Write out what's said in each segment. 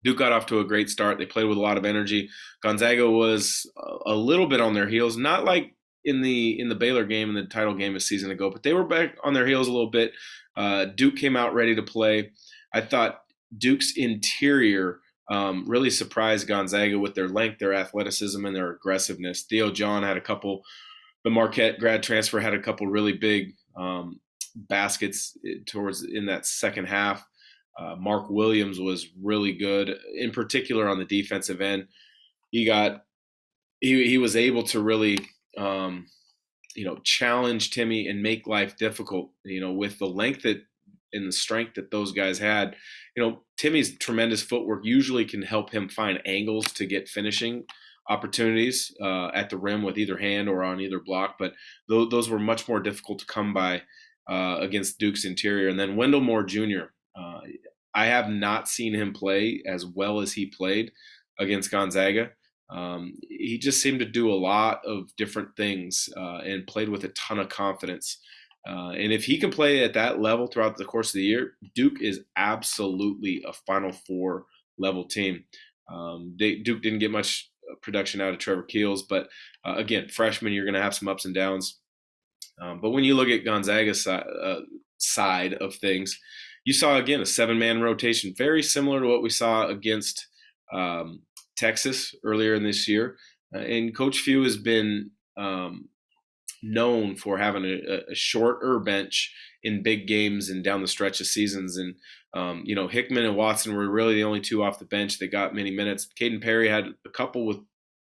Duke got off to a great start. They played with a lot of energy. Gonzaga was a little bit on their heels, not like in the Baylor game in the title game a season ago, but they were back on their heels a little bit. Duke came out ready to play. I thought Duke's interior really surprised Gonzaga with their length, their athleticism, and their aggressiveness. Theo John had a couple. The Marquette grad transfer had a couple really big baskets towards in that second half. Mark Williams was really good, in particular on the defensive end. He was able to really challenge Timmy and make life difficult. With the length that and the strength that those guys had. Timmy's tremendous footwork usually can help him find angles to get finishing opportunities at the rim with either hand or on either block, but those were much more difficult to come by against Duke's interior. And then Wendell Moore Jr. I have not seen him play as well as he played against Gonzaga. He just seemed to do a lot of different things and played with a ton of confidence. And if he can play at that level throughout the course of the year, Duke is absolutely a Final Four level team. Duke didn't get much production out of Trevor Keels, but again, freshman, you're going to have some ups and downs. But when you look at Gonzaga's side of things, you saw, again, a 7-man rotation, very similar to what we saw against Texas earlier in this year. And Coach Few has been known for having a shorter bench in big games and down the stretch of seasons. And, Hickman and Watson were really the only two off the bench that got many minutes. Caden Perry had a couple with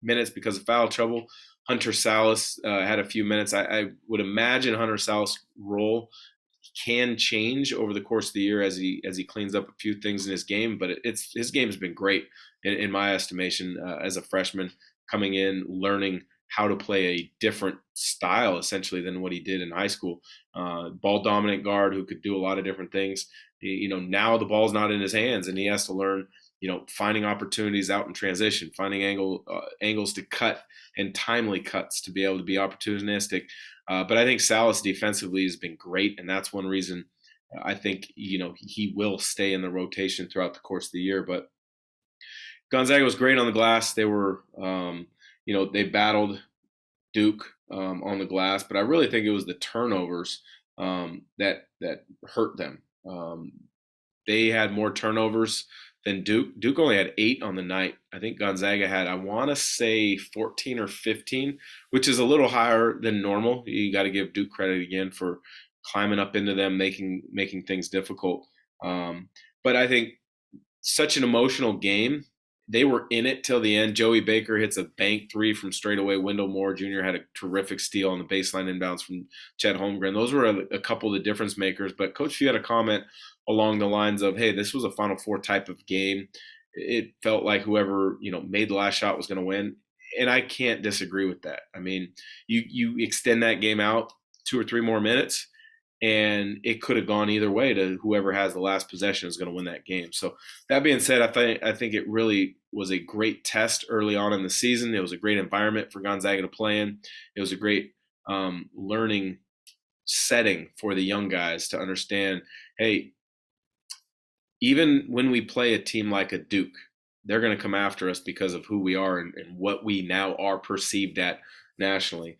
minutes because of foul trouble. Hunter Salas had a few minutes. I would imagine Hunter Salas' role can change over the course of the year as he cleans up a few things in his game, but his game has been great in my estimation as a freshman coming in, learning how to play a different style essentially than what he did in high school. Ball dominant guard who could do a lot of different things. Now the ball's not in his hands and he has to learn, finding opportunities out in transition, finding angles to cut and timely cuts to be able to be opportunistic. But I think Salas defensively has been great, and that's one reason I think he will stay in the rotation throughout the course of the year. But Gonzaga was great on the glass. They were, they battled Duke on the glass, but I really think it was the turnovers that hurt them. They had more turnovers than Duke. Duke only had 8 on the night. I think Gonzaga had, I want to say 14 or 15, which is a little higher than normal. You got to give Duke credit again for climbing up into them, making things difficult. But I think such an emotional game. They were in it till the end. Joey Baker hits a bank 3 from straight away. Wendell Moore Jr. had a terrific steal on the baseline inbounds from Chet Holmgren. Those were a couple of the difference makers. But Coach Few had a comment along the lines of, hey, this was a Final Four type of game. It felt like whoever, made the last shot was going to win. And I can't disagree with that. I mean, you extend that game out 2 or 3 more minutes, and it could have gone either way to whoever has the last possession is going to win that game. So that being said, I think it really was a great test early on in the season. It was a great environment for Gonzaga to play in. It was a great learning setting for the young guys to understand, hey, even when we play a team like a Duke, they're going to come after us because of who we are and what we now are perceived at nationally.